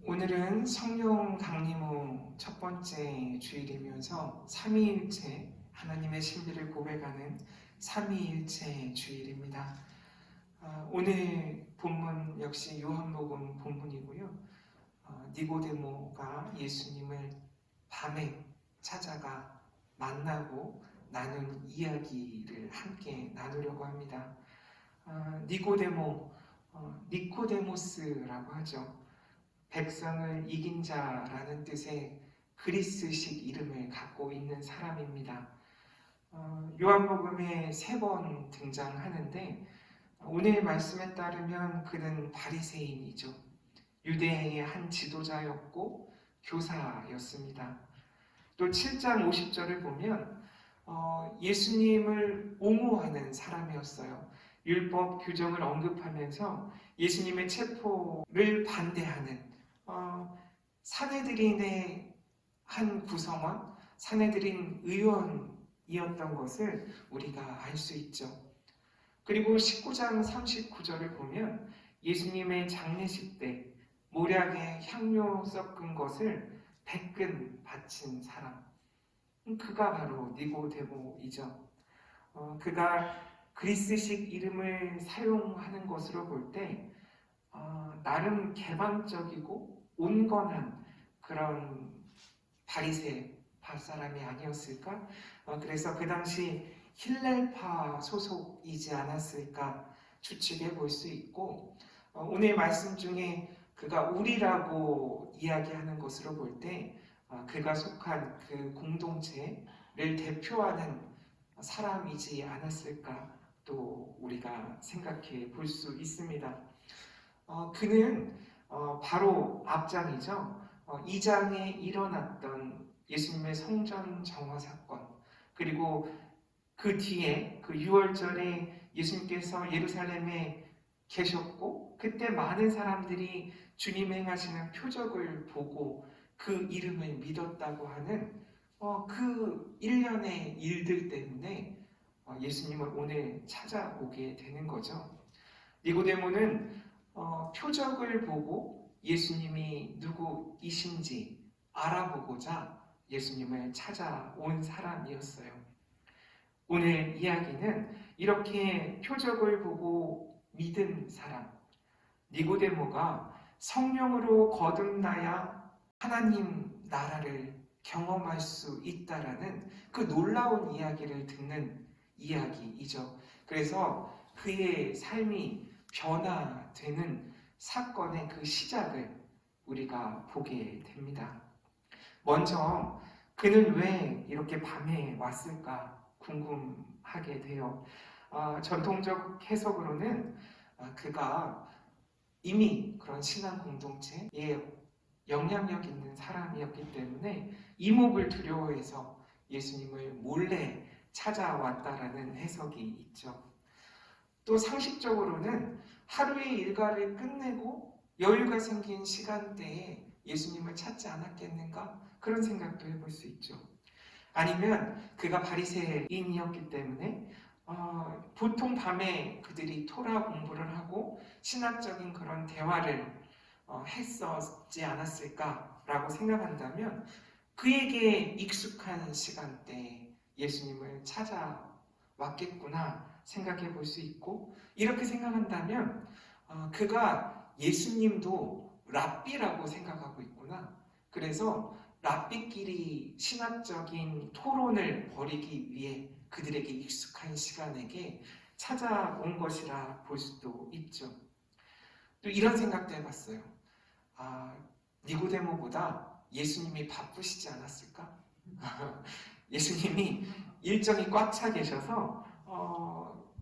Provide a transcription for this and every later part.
오늘은 성령 강림 후 첫 번째 주일이면서 삼위일체 하나님의 신비를 고백하는 삼위일체 주일입니다. 오늘 본문 역시 요한복음 본문이고요. 니고데모가 예수님을 밤에 찾아가 만나고 나눈 이야기를 함께 나누려고 합니다. 니코데모스라고 하죠. 백성을 이긴 자라는 뜻의 그리스식 이름을 갖고 있는 사람입니다. 요한복음에 3번 등장하는데 오늘 말씀에 따르면 그는 바리새인이죠. 유대의 한 지도자였고 교사였습니다. 또 7장 50절을 보면 예수님을 옹호하는 사람이었어요. 율법 규정을 언급하면서 예수님의 체포를 반대하는 사내들인의 한 구성원, 사내들인 의원이었던 것을 우리가 알 수 있죠. 그리고 19장 39절을 보면 예수님의 장례식 때 몰약에 향료 섞은 것을 100근 바친 사람, 그가 바로 니고데모이죠. 그가 그리스식 이름을 사용하는 것으로 볼 때 나름 개방적이고 온건한 그런 바리새파 사람이 아니었을까? 그래서 그 당시 힐렐파 소속이지 않았을까 추측해 볼 수 있고, 오늘 말씀 중에 그가 우리라고 이야기하는 것으로 볼 때 그가 속한 그 공동체를 대표하는 사람이지 않았을까 또 우리가 생각해 볼 수 있습니다. 그는 바로 앞장이죠. 2장에 일어났던 예수님의 성전 정화 사건, 그리고 그 뒤에 그 6월절에 예수님께서 예루살렘에 계셨고 그때 많은 사람들이 주님 행하시는 표적을 보고 그 이름을 믿었다고 하는 그 일련의 일들 때문에 예수님을 오늘 찾아오게 되는 거죠. 니고데모는 표적을 보고 예수님이 누구이신지 알아보고자 예수님을 찾아온 사람이었어요. 오늘 이야기는 이렇게 표적을 보고 믿은 사람, 니고데모가 성령으로 거듭나야 하나님 나라를 경험할 수 있다라는 그 놀라운 이야기를 듣는 이야기이죠. 그래서 그의 삶이 변화되는 사건의 그 시작을 우리가 보게 됩니다. 먼저 그는 왜 이렇게 밤에 왔을까 궁금하게 돼요. 전통적 해석으로는 그가 이미 그런 신앙 공동체에 영향력 있는 사람이었기 때문에 이목을 두려워해서 예수님을 몰래 찾아왔다라는 해석이 있죠. 또 상식적으로는 하루의 일과를 끝내고 여유가 생긴 시간대에 예수님을 찾지 않았겠는가? 그런 생각도 해볼 수 있죠. 아니면 그가 바리새인이었기 때문에 보통 밤에 그들이 토라 공부를 하고 신학적인 그런 대화를 했었지 않았을까라고 생각한다면 그에게 익숙한 시간대에 예수님을 찾아왔겠구나 생각해 볼 수 있고, 이렇게 생각한다면 그가 예수님도 랍비라고 생각하고 있구나. 그래서 랍비끼리 신학적인 토론을 벌이기 위해 그들에게 익숙한 시간에게 찾아온 것이라 볼 수도 있죠. 또 이런 생각도 해봤어요. 니고데모보다 예수님이 바쁘시지 않았을까? 예수님이 일정이 꽉 차 계셔서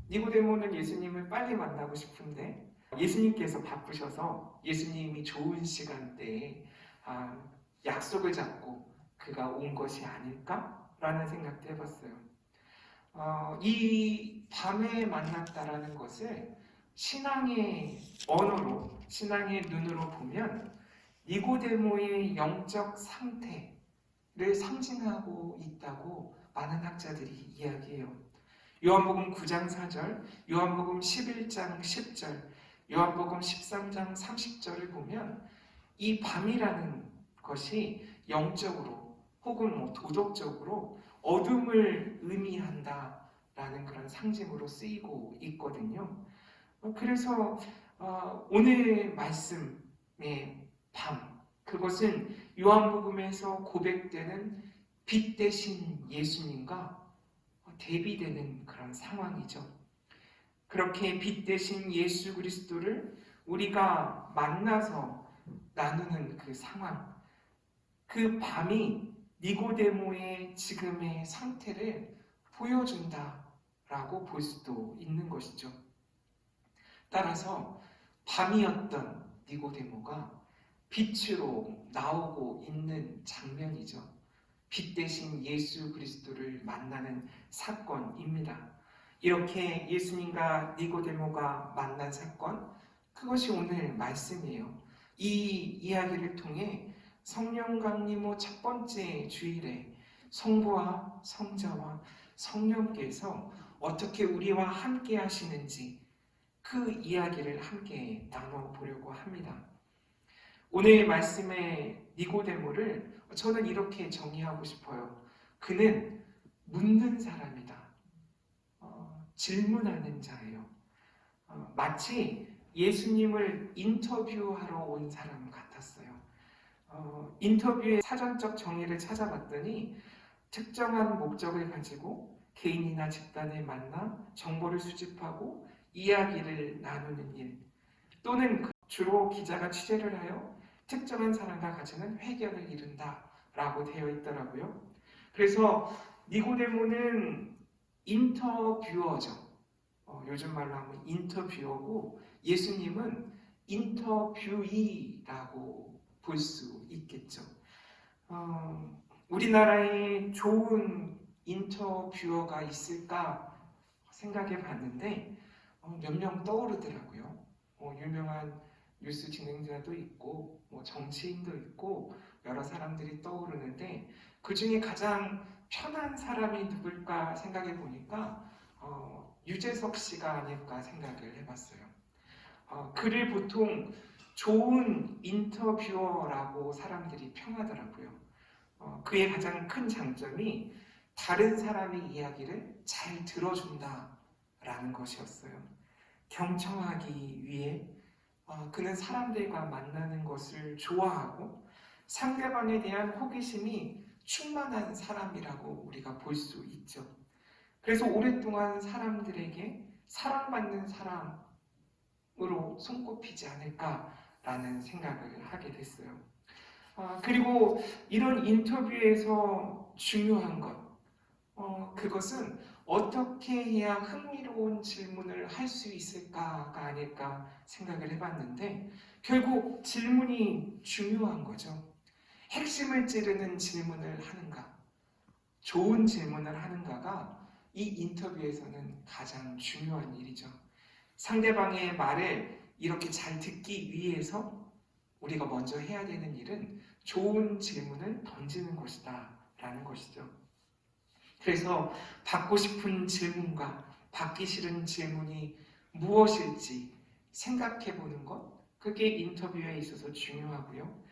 니고데모는 예수님을 빨리 만나고 싶은데 예수님께서 바쁘셔서 예수님이 좋은 시간대에 약속을 잡고 그가 온 것이 아닐까라는 생각도 해봤어요. 이 밤에 만났다라는 것을 신앙의 언어로, 신앙의 눈으로 보면 니고데모의 영적 상태를 상징하고 있다고 많은 학자들이 이야기해요. 요한복음 9장 4절, 요한복음 11장 10절, 요한복음 13장 30절을 보면 이 밤이라는 것이 영적으로 혹은 도덕적으로 어둠을 의미한다라는 그런 상징으로 쓰이고 있거든요. 그래서 오늘 말씀의 밤, 그것은 요한복음에서 고백되는 빛 대신 예수님과 대비되는 그런 상황이죠. 그렇게 빛 대신 예수 그리스도를 우리가 만나서 나누는 그 상황, 그 밤이 니고데모의 지금의 상태를 보여준다라고 볼 수도 있는 것이죠. 따라서 밤이었던 니고데모가 빛으로 나오고 있는 장면이죠. 빛 대신 예수 그리스도를 만나는 사건입니다. 이렇게 예수님과 니고데모가 만난 사건, 그것이 오늘 말씀이에요. 이 이야기를 통해 성령 강림후 첫 번째 주일에 성부와 성자와 성령께서 어떻게 우리와 함께 하시는지 그 이야기를 함께 나눠보려고 합니다. 오늘 말씀의 니고데모를 저는 이렇게 정의하고 싶어요. 그는 묻는 사람이다. 질문하는 자예요. 마치 예수님을 인터뷰하러 온 사람 같았어요. 인터뷰의 사전적 정의를 찾아봤더니 특정한 목적을 가지고 개인이나 집단을 만나 정보를 수집하고 이야기를 나누는 일, 또는 주로 기자가 취재를 하여 특정한 사람과 가지는 회견을 이룬다라고 되어 있더라고요. 그래서 니고데모는 인터뷰어죠. 요즘 말로 하면 인터뷰어고, 예수님은 인터뷰이라고 볼 수 있겠죠. 우리나라에 좋은 인터뷰어가 있을까 생각해 봤는데 몇 명 떠오르더라고요. 유명한 뉴스 진행자도 있고 정치인도 있고 여러 사람들이 떠오르는데, 그 중에 가장 편한 사람이 누굴까 생각해 보니까 유재석 씨가 아닐까 생각을 해봤어요. 그를 보통 좋은 인터뷰어라고 사람들이 평하더라고요. 그의 가장 큰 장점이 다른 사람의 이야기를 잘 들어준다라는 것이었어요. 경청하기 위해 그는 사람들과 만나는 것을 좋아하고 상대방에 대한 호기심이 충만한 사람이라고 우리가 볼 수 있죠. 그래서 오랫동안 사람들에게 사랑받는 사람으로 손꼽히지 않을까라는 생각을 하게 됐어요. 그리고 이런 인터뷰에서 중요한 것, 그것은 어떻게 해야 흥미로운 질문을 할 수 있을까가 아닐까 생각을 해봤는데, 결국 질문이 중요한 거죠. 핵심을 찌르는 질문을 하는가, 좋은 질문을 하는가가 이 인터뷰에서는 가장 중요한 일이죠. 상대방의 말을 이렇게 잘 듣기 위해서 우리가 먼저 해야 되는 일은 좋은 질문을 던지는 것이다 라는 것이죠. 그래서 받고 싶은 질문과 받기 싫은 질문이 무엇일지 생각해 보는 것, 그게 인터뷰에 있어서 중요하고요.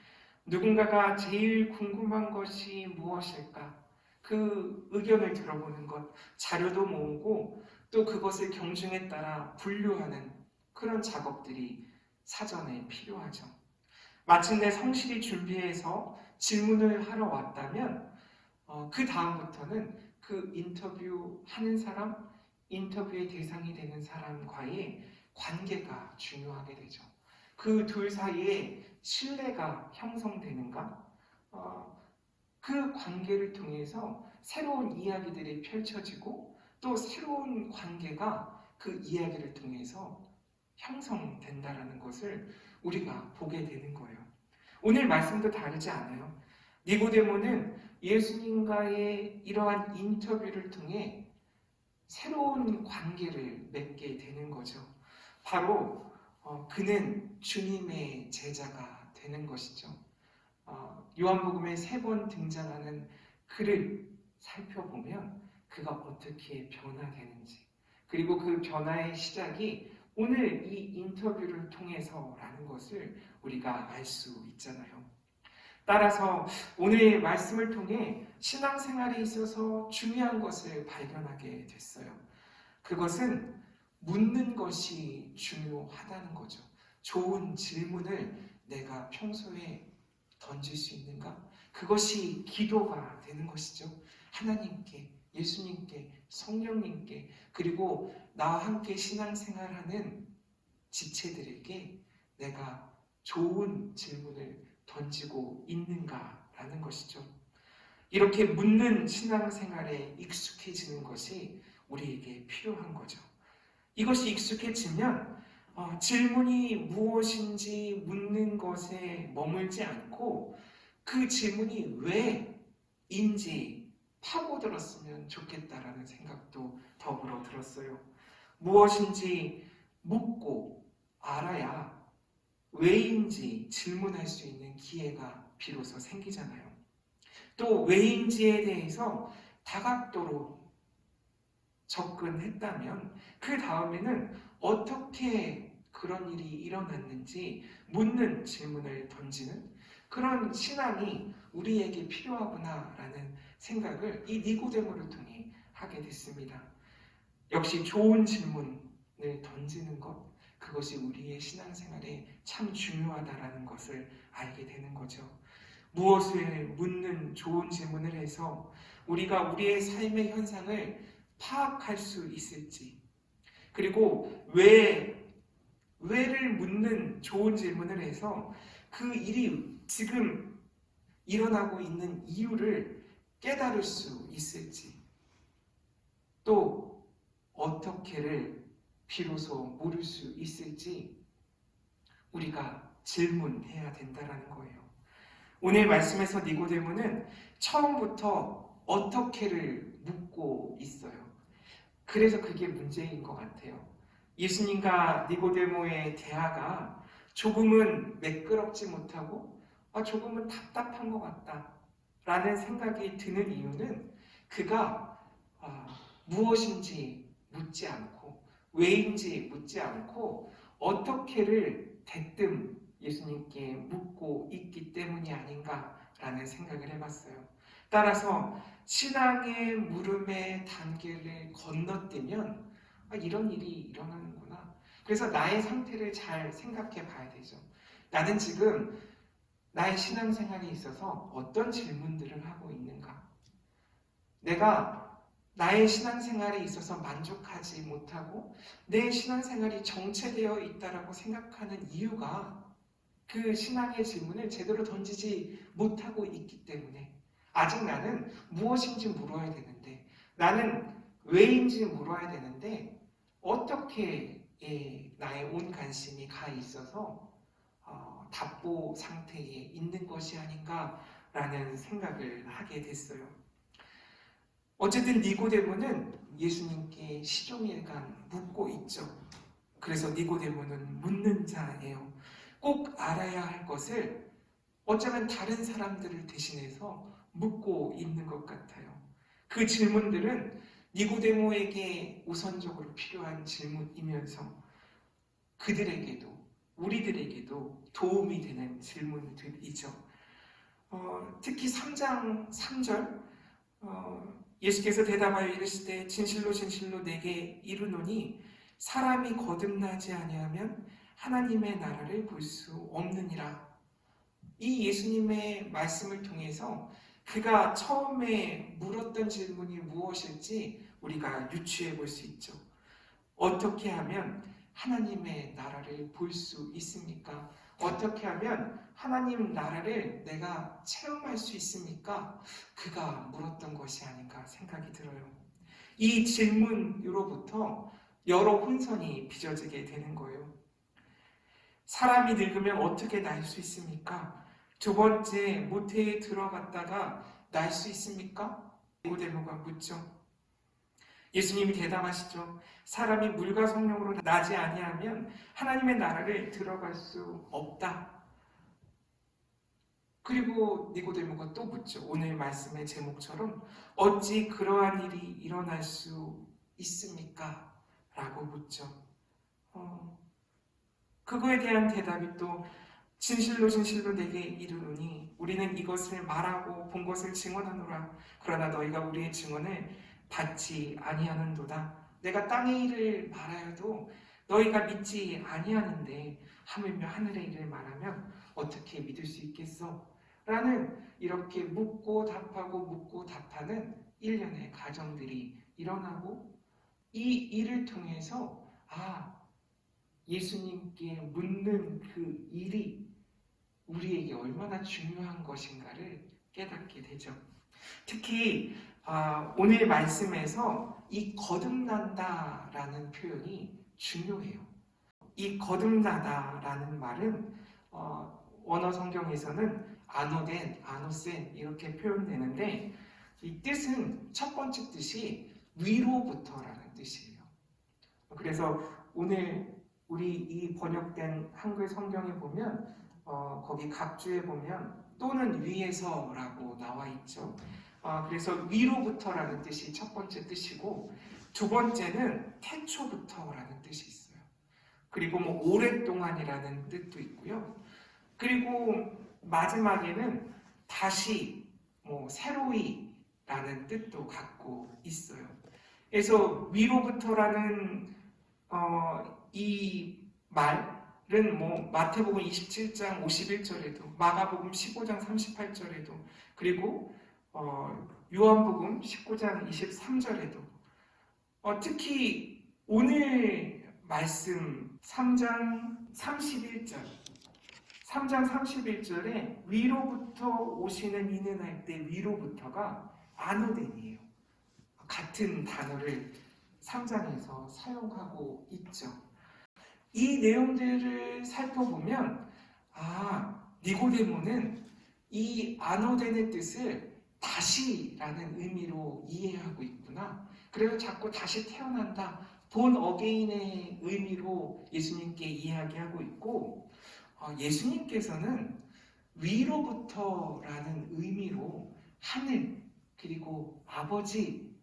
누군가가 제일 궁금한 것이 무엇일까, 그 의견을 들어보는 것, 자료도 모으고 또 그것을 경중에 따라 분류하는 그런 작업들이 사전에 필요하죠. 마침내 성실히 준비해서 질문을 하러 왔다면 그 다음부터는 그 인터뷰하는 사람, 인터뷰의 대상이 되는 사람과의 관계가 중요하게 되죠. 그 둘 사이에 신뢰가 형성되는가? 그 관계를 통해서 새로운 이야기들이 펼쳐지고 또 새로운 관계가 그 이야기를 통해서 형성된다라는 것을 우리가 보게 되는 거예요. 오늘 말씀도 다르지 않아요. 니고데모는 예수님과의 이러한 인터뷰를 통해 새로운 관계를 맺게 되는 거죠. 바로 그는 주님의 제자가 되는 것이죠. 요한복음에 3번 등장하는 그를 살펴보면 그가 어떻게 변화되는지, 그리고 그 변화의 시작이 오늘 이 인터뷰를 통해서라는 것을 우리가 알 수 있잖아요. 따라서 오늘 말씀을 통해 신앙생활에 있어서 중요한 것을 발견하게 됐어요. 그것은 묻는 것이 중요하다는 거죠. 좋은 질문을 내가 평소에 던질 수 있는가? 그것이 기도가 되는 것이죠. 하나님께, 예수님께, 성령님께, 그리고 나와 함께 신앙생활하는 지체들에게 내가 좋은 질문을 던지고 있는가라는 것이죠. 이렇게 묻는 신앙생활에 익숙해지는 것이 우리에게 필요한 거죠. 이것이 익숙해지면 질문이 무엇인지 묻는 것에 머물지 않고 그 질문이 왜인지 파고들었으면 좋겠다라는 생각도 더불어 들었어요. 무엇인지 묻고 알아야 왜인지 질문할 수 있는 기회가 비로소 생기잖아요. 또 왜인지에 대해서 다각도로 접근했다면 그 다음에는 어떻게 그런 일이 일어났는지 묻는 질문을 던지는 그런 신앙이 우리에게 필요하구나라는 생각을 이 니고데모를 통해 하게 됐습니다. 역시 좋은 질문을 던지는 것, 그것이 우리의 신앙생활에 참 중요하다라는 것을 알게 되는 거죠. 무엇을 묻는 좋은 질문을 해서 우리가 우리의 삶의 현상을 파악할 수 있을지, 그리고 왜를 묻는 좋은 질문을 해서 그 일이 지금 일어나고 있는 이유를 깨달을 수 있을지, 또 어떻게를 비로소 물을 수 있을지 우리가 질문해야 된다는 거예요. 오늘 말씀에서 니고데모는 처음부터 어떻게를 묻고 있어요. 그래서 그게 문제인 것 같아요. 예수님과 니고데모의 대화가 조금은 매끄럽지 못하고 조금은 답답한 것 같다라는 생각이 드는 이유는 그가 무엇인지 묻지 않고 왜인지 묻지 않고 어떻게를 대뜸 예수님께 묻고 있기 때문이 아닌가라는 생각을 해봤어요. 따라서 신앙의 물음의 단계를 건너뛰면 이런 일이 일어나는구나. 그래서 나의 상태를 잘 생각해 봐야 되죠. 나는 지금 나의 신앙생활에 있어서 어떤 질문들을 하고 있는가? 내가 나의 신앙생활에 있어서 만족하지 못하고 내 신앙생활이 정체되어 있다라고 생각하는 이유가 그 신앙의 질문을 제대로 던지지 못하고 있기 때문에 아직 나는 무엇인지 물어야 되는데 나는 왜인지 물어야 되는데 어떻게 나의 온 관심이 가 있어서 답보 상태에 있는 것이 아닌가라는 생각을 하게 됐어요. 어쨌든 니고데모는 예수님께 시종일관 묻고 있죠. 그래서 니고데모는 묻는 자예요. 꼭 알아야 할 것을 어쩌면 다른 사람들을 대신해서 묻고 있는 것 같아요. 그 질문들은 니고데모에게 우선적으로 필요한 질문이면서 그들에게도 우리들에게도 도움이 되는 질문들이죠. 특히 3장 3절 예수께서 대답하여 이르시되 진실로 진실로 내게 이르노니 사람이 거듭나지 아니하면 하나님의 나라를 볼 수 없느니라. 이 예수님의 말씀을 통해서 그가 처음에 물었던 질문이 무엇일지 우리가 유추해 볼 수 있죠. 어떻게 하면 하나님의 나라를 볼 수 있습니까? 어떻게 하면 하나님 나라를 내가 체험할 수 있습니까? 그가 물었던 것이 아닌가 생각이 들어요. 이 질문으로부터 여러 혼선이 빚어지게 되는 거예요. 사람이 늙으면 어떻게 날 수 있습니까? 두 번째, 모태에 들어갔다가 날 수 있습니까? 니고데모가 묻죠. 예수님이 대답하시죠. 사람이 물과 성령으로 나지 아니하면 하나님의 나라를 들어갈 수 없다. 그리고 니고데모가 또 묻죠. 오늘 말씀의 제목처럼 어찌 그러한 일이 일어날 수 있습니까? 라고 묻죠. 어, 그거에 대한 대답이 또 진실로 진실로 내게 이르노니 우리는 이것을 말하고 본 것을 증언하노라. 그러나 너희가 우리의 증언을 받지 아니하는도다. 내가 땅의 일을 말하여도 너희가 믿지 아니하는데 하물며 하늘의 일을 말하면 어떻게 믿을 수 있겠어? 라는 이렇게 묻고 답하고 묻고 답하는 일련의 과정들이 일어나고 이 일을 통해서 예수님께 묻는 그 일이 우리에게 얼마나 중요한 것인가를 깨닫게 되죠. 특히 오늘 말씀에서 이 거듭난다라는 표현이 중요해요. 이 거듭나다라는 말은 원어 성경에서는 아노덴, 아노센 이렇게 표현되는데 이 뜻은 첫 번째 뜻이 위로부터라는 뜻이에요. 그래서 오늘 우리 이 번역된 한글 성경에 보면 거기 각주에 보면 또는 위에서라고 나와 있죠. 그래서 위로부터라는 뜻이 첫 번째 뜻이고 두 번째는 태초부터라는 뜻이 있어요. 그리고 뭐 오랫동안이라는 뜻도 있고요. 그리고 마지막에는 다시 뭐 새로이라는 뜻도 갖고 있어요. 그래서 위로부터라는 이 말은 뭐 마태복음 27장 51절에도 마가복음 15장 38절에도 그리고 요한복음 19장 23절에도 특히 오늘 말씀 3장 31절에 위로부터 오시는 이는 할 때 위로부터가 아노덴이에요. 같은 단어를 3장에서 사용하고 있죠. 이 내용들을 살펴보면 니고데모는 이 아노덴의 뜻을 다시라는 의미로 이해하고 있구나. 그래서 자꾸 다시 태어난다. 본 어게인의 의미로 예수님께 이야기하고 있고 예수님께서는 위로부터라는 의미로 하늘 그리고 아버지라는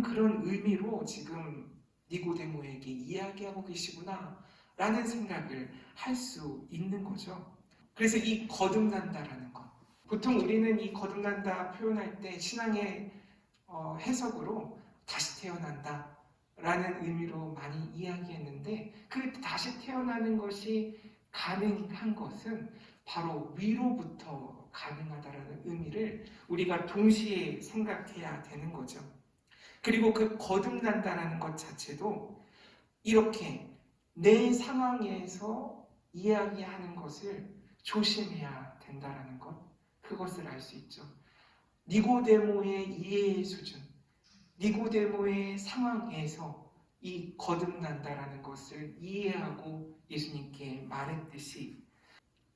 그런 의미로 지금 니고데모에게 이야기하고 계시구나 라는 생각을 할 수 있는 거죠. 그래서 이 거듭난다라는 것, 보통 우리는 이 거듭난다 표현할 때 신앙의 해석으로 다시 태어난다 라는 의미로 많이 이야기했는데 그 다시 태어나는 것이 가능한 것은 바로 위로부터 가능하다라는 의미를 우리가 동시에 생각해야 되는 거죠. 그리고 그 거듭난다라는 것 자체도 이렇게 내 상황에서 이야기하는 것을 조심해야 된다라는 것, 그것을 알 수 있죠. 니고데모의 이해의 수준, 니고데모의 상황에서 이 거듭난다라는 것을 이해하고 예수님께 말했듯이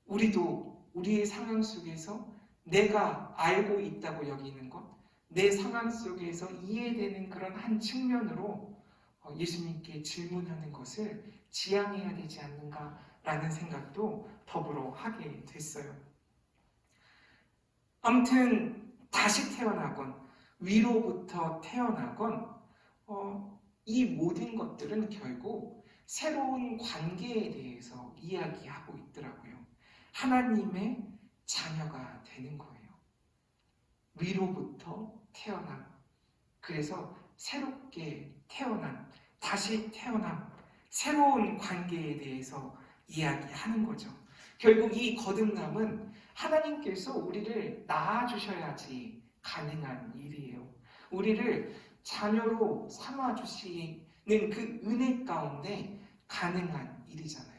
우리도 우리의 상황 속에서 내가 알고 있다고 여기는 것, 내 상황 속에서 이해되는 그런 한 측면으로 예수님께 질문하는 것을 지양해야 되지 않는가라는 생각도 더불어 하게 됐어요. 아무튼 다시 태어나건 위로부터 태어나건 이 모든 것들은 결국 새로운 관계에 대해서 이야기하고 있더라고요. 하나님의 자녀가 되는 거예요. 위로부터 태어남. 그래서 새롭게 태어남, 다시 태어남, 새로운 관계에 대해서 이야기하는 거죠. 결국 이 거듭남은 하나님께서 우리를 낳아주셔야지 가능한 일이에요. 우리를 자녀로 삼아주시는 그 은혜 가운데 가능한 일이잖아요.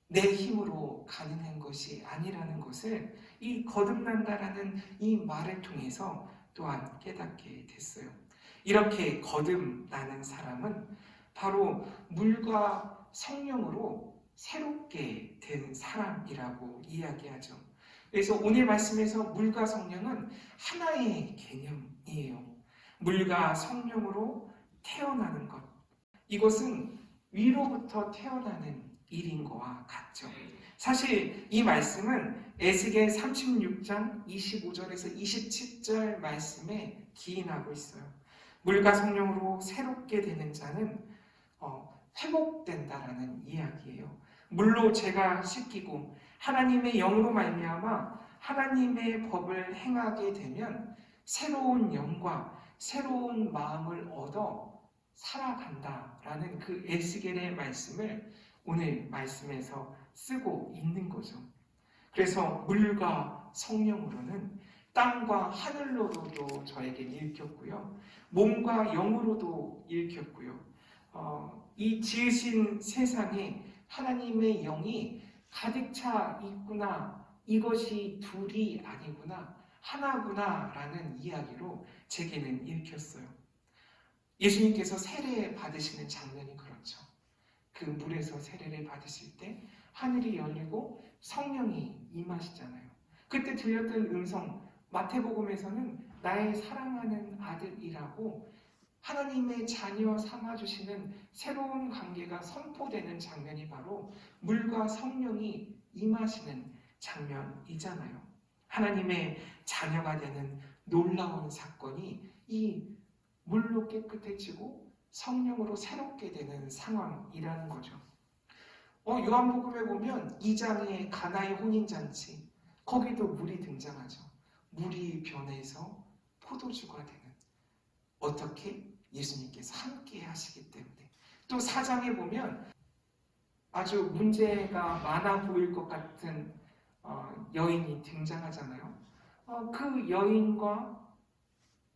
내 힘으로 가능한 것이 아니라는 것을 이 거듭난다라는 이 말을 통해서 또한 깨닫게 됐어요. 이렇게 거듭나는 사람은 바로 물과 성령으로 새롭게 된 사람이라고 이야기하죠. 그래서 오늘 말씀에서 물과 성령은 하나의 개념이에요. 물과 성령으로 태어나는 것. 이것은 위로부터 태어나는 일인 것과 같죠. 사실 이 말씀은 에스겔 36장 25절에서 27절 말씀에 기인하고 있어요. 물과 성령으로 새롭게 되는 자는 회복된다라는 이야기예요. 물로 죄가 씻기고 하나님의 영으로 말미암아 하나님의 법을 행하게 되면 새로운 영과 새로운 마음을 얻어 살아간다라는 그 에스겔의 말씀을 오늘 말씀에서 쓰고 있는 거죠. 그래서 물과 성령으로는 땅과 하늘로도 저에게 읽혔고요. 몸과 영으로도 읽혔고요. 이 지으신 세상에 하나님의 영이 가득 차 있구나. 이것이 둘이 아니구나. 하나구나 라는 이야기로 제게는 읽혔어요. 예수님께서 세례 받으시는 장면이 그렇죠. 그 물에서 세례를 받으실 때 하늘이 열리고 성령이 임하시잖아요. 그때 들렸던 음성, 마태복음에서는 나의 사랑하는 아들이라고 하나님의 자녀 삼아주시는 새로운 관계가 선포되는 장면이 바로 물과 성령이 임하시는 장면이잖아요. 하나님의 자녀가 되는 놀라운 사건이 이 물로 깨끗해지고 성령으로 새롭게 되는 상황이라는 거죠. 요한복음에 보면 2장의 가나의 혼인잔치, 거기도 물이 등장하죠. 물이 변해서 포도주가 되는. 어떻게? 예수님께서 함께 하시기 때문에. 또 4장에 보면 아주 문제가 많아 보일 것 같은 여인이 등장하잖아요. 그 여인과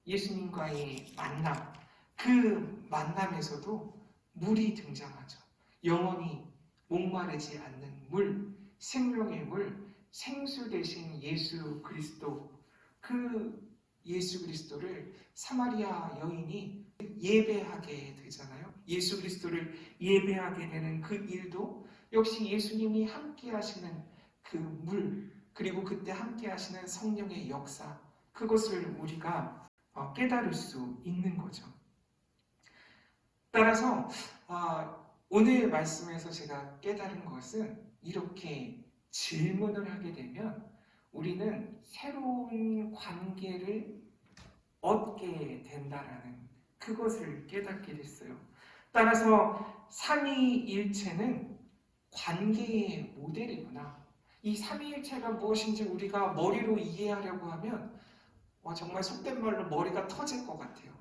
예수님과의 만남, 그 만남에서도 물이 등장하죠. 영원히 목마르지 않는 물, 생명의 물, 생수 대신 예수 그리스도, 그 예수 그리스도를 사마리아 여인이 예배하게 되잖아요. 예수 그리스도를 예배하게 되는 그 일도 역시 예수님이 함께 하시는 그 물, 그리고 그때 함께 하시는 성령의 역사, 그것을 우리가 깨달을 수 있는 거죠. 따라서 오늘 말씀에서 제가 깨달은 것은 이렇게 질문을 하게 되면 우리는 새로운 관계를 얻게 된다라는 그것을 깨닫게 됐어요. 따라서 삼위일체는 관계의 모델이구나. 이 삼위일체가 무엇인지 우리가 머리로 이해하려고 하면 정말 속된 말로 머리가 터질 것 같아요.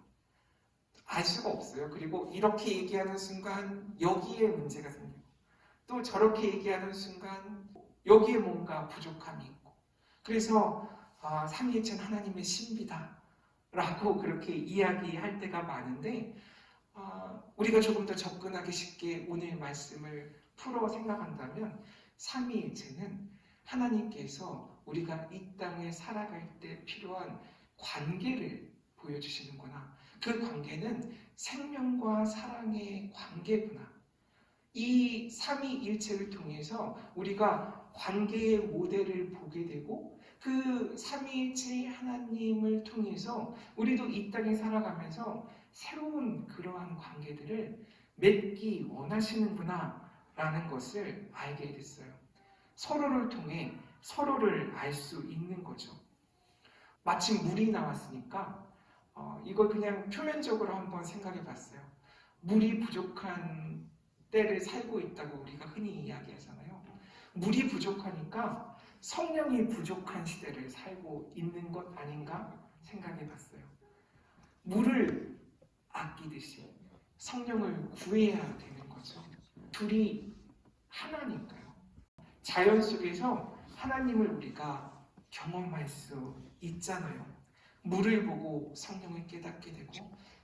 알 수가 없어요. 그리고 이렇게 얘기하는 순간 여기에 문제가 생기고 또 저렇게 얘기하는 순간 여기에 뭔가 부족함이 있고 그래서 삼위일체는 하나님의 신비다 라고 그렇게 이야기할 때가 많은데 우리가 조금 더 접근하기 쉽게 오늘 말씀을 풀어 생각한다면 삼위일체는 하나님께서 우리가 이 땅에 살아갈 때 필요한 관계를 보여주시는구나. 그 관계는 생명과 사랑의 관계구나. 이 삼위일체를 통해서 우리가 관계의 모델을 보게 되고 그 삼위일체 하나님을 통해서 우리도 이 땅에 살아가면서 새로운 그러한 관계들을 맺기 원하시는구나 라는 것을 알게 됐어요. 서로를 통해 서로를 알 수 있는 거죠. 마침 물이 나왔으니까 이걸 그냥 표면적으로 한번 생각해 봤어요. 물이 부족한 때를 살고 있다고 우리가 흔히 이야기하잖아요. 물이 부족하니까 성령이 부족한 시대를 살고 있는 것 아닌가 생각해 봤어요. 물을 아끼듯이 성령을 구해야 되는 거죠. 둘이 하나니까요. 자연 속에서 하나님을 우리가 경험할 수 있잖아요. 물을 보고 성령을 깨닫게 되고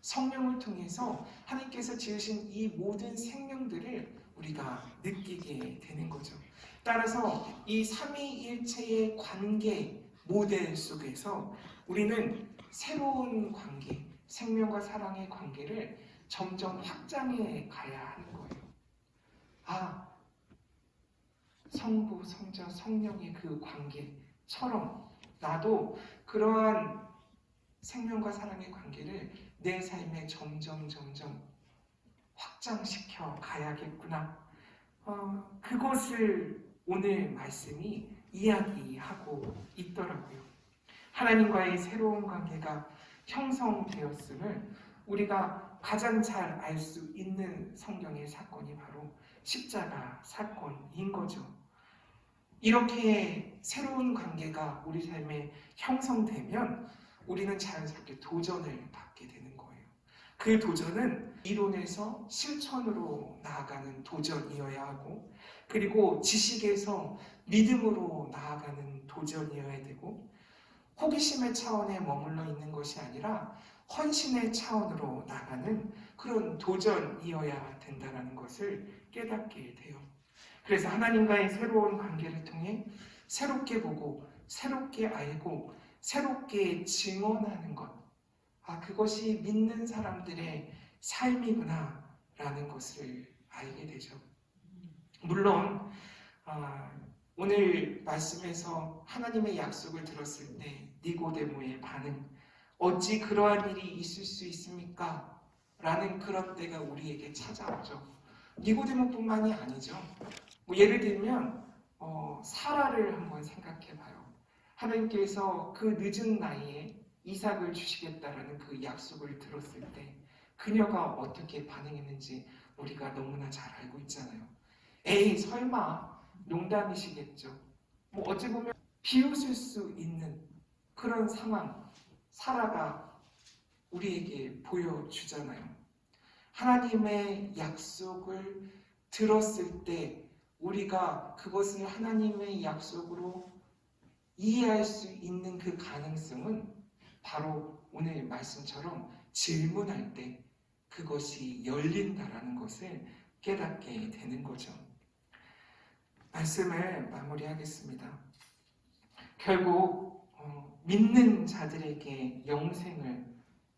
성령을 통해서 하나님께서 지으신 이 모든 생명들을 우리가 느끼게 되는 거죠. 따라서 이 삼위일체의 관계 모델 속에서 우리는 새로운 관계, 생명과 사랑의 관계를 점점 확장해 가야 하는 거예요. 성부, 성자, 성령의 그 관계처럼 나도 그러한 생명과 사랑의 관계를 내 삶에 점점 확장시켜 가야겠구나. 그것을 오늘 말씀이 이야기하고 있더라고요. 하나님과의 새로운 관계가 형성되었음을 우리가 가장 잘 알 수 있는 성경의 사건이 바로 십자가 사건인 거죠. 이렇게 새로운 관계가 우리 삶에 형성되면 우리는 자연스럽게 도전을 받게 되는 거예요. 그 도전은 이론에서 실천으로 나아가는 도전이어야 하고, 그리고 지식에서 믿음으로 나아가는 도전이어야 되고, 호기심의 차원에 머물러 있는 것이 아니라 헌신의 차원으로 나가는 그런 도전이어야 된다는 것을 깨닫게 돼요. 그래서 하나님과의 새로운 관계를 통해 새롭게 보고 새롭게 알고 새롭게 증언하는 것, 그것이 믿는 사람들의 삶이구나 라는 것을 알게 되죠. 물론 오늘 말씀에서 하나님의 약속을 들었을 때 니고데모의 반응, 어찌 그러한 일이 있을 수 있습니까? 라는 그런 때가 우리에게 찾아오죠. 니고데모뿐만이 아니죠. 예를 들면 사라를 한번 생각해봐요. 하나님께서 그 늦은 나이에 이삭을 주시겠다라는 그 약속을 들었을 때 그녀가 어떻게 반응했는지 우리가 너무나 잘 알고 있잖아요. 에이, 설마 농담이시겠죠. 어찌 보면 비웃을 수 있는 그런 상황, 사라가 우리에게 보여주잖아요. 하나님의 약속을 들었을 때 우리가 그것을 하나님의 약속으로 이해할 수 있는 그 가능성은 바로 오늘 말씀처럼 질문할 때 그것이 열린다라는 것을 깨닫게 되는 거죠. 말씀을 마무리하겠습니다. 결국 믿는 자들에게 영생을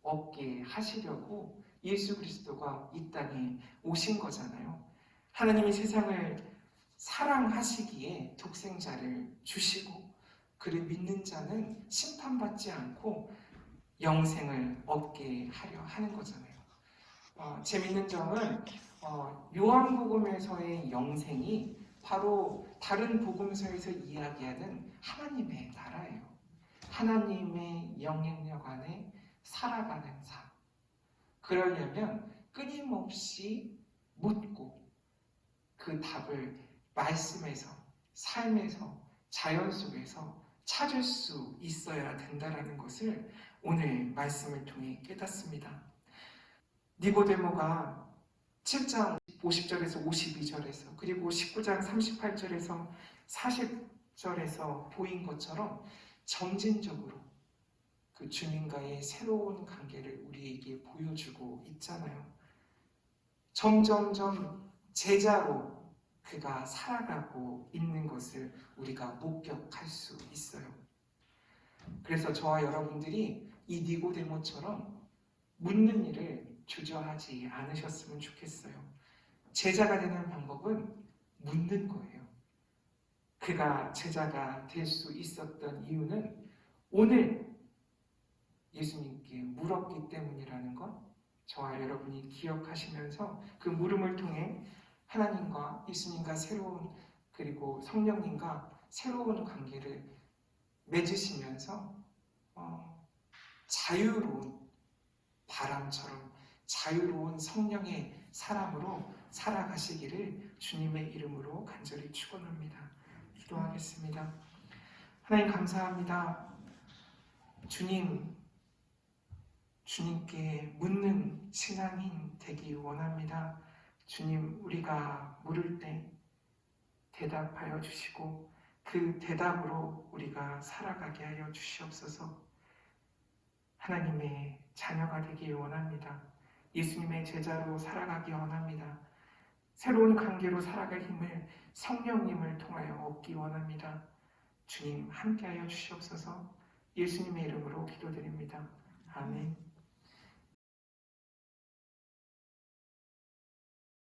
얻게 하시려고 예수 그리스도가 이 땅에 오신 거잖아요. 하나님이 세상을 사랑하시기에 독생자를 주시고 그를 믿는 자는 심판받지 않고 영생을 얻게 하려 하는 거잖아요. 재밌는 점은 요한복음에서의 영생이 바로 다른 복음서에서 이야기하는 하나님의 나라예요. 하나님의 영향력 안에 살아가는 삶. 그러려면 끊임없이 묻고 그 답을 말씀에서, 삶에서, 자연 속에서 찾을 수 있어야 된다는 것을 오늘 말씀을 통해 깨닫습니다. 니고데모가 7장 50절에서 52절에서 그리고 19장 38절에서 40절에서 보인 것처럼 점진적으로 그 주님과의 새로운 관계를 우리에게 보여주고 있잖아요. 점점점 제자로 그가 살아가고 있는 것을 우리가 목격할 수 있어요. 그래서 저와 여러분들이 이 니고데모처럼 묻는 일을 주저하지 않으셨으면 좋겠어요. 제자가 되는 방법은 묻는 거예요. 그가 제자가 될 수 있었던 이유는 오늘 예수님께 물었기 때문이라는 것, 저와 여러분이 기억하시면서 그 물음을 통해 하나님과 예수님과 새로운, 그리고 성령님과 새로운 관계를 맺으시면서 자유로운 바람처럼 자유로운 성령의 사람으로 살아가시기를 주님의 이름으로 간절히 축원합니다. 기도하겠습니다. 하나님 감사합니다. 주님께 묻는 신앙인 되기 원합니다. 주님, 우리가 물을 때 대답하여 주시고 그 대답으로 우리가 살아가게 하여 주시옵소서. 하나님의 자녀가 되기 원합니다. 예수님의 제자로 살아가기 원합니다. 새로운 관계로 살아갈 힘을 성령님을 통하여 얻기 원합니다. 주님 함께하여 주시옵소서. 예수님의 이름으로 기도드립니다. 아멘.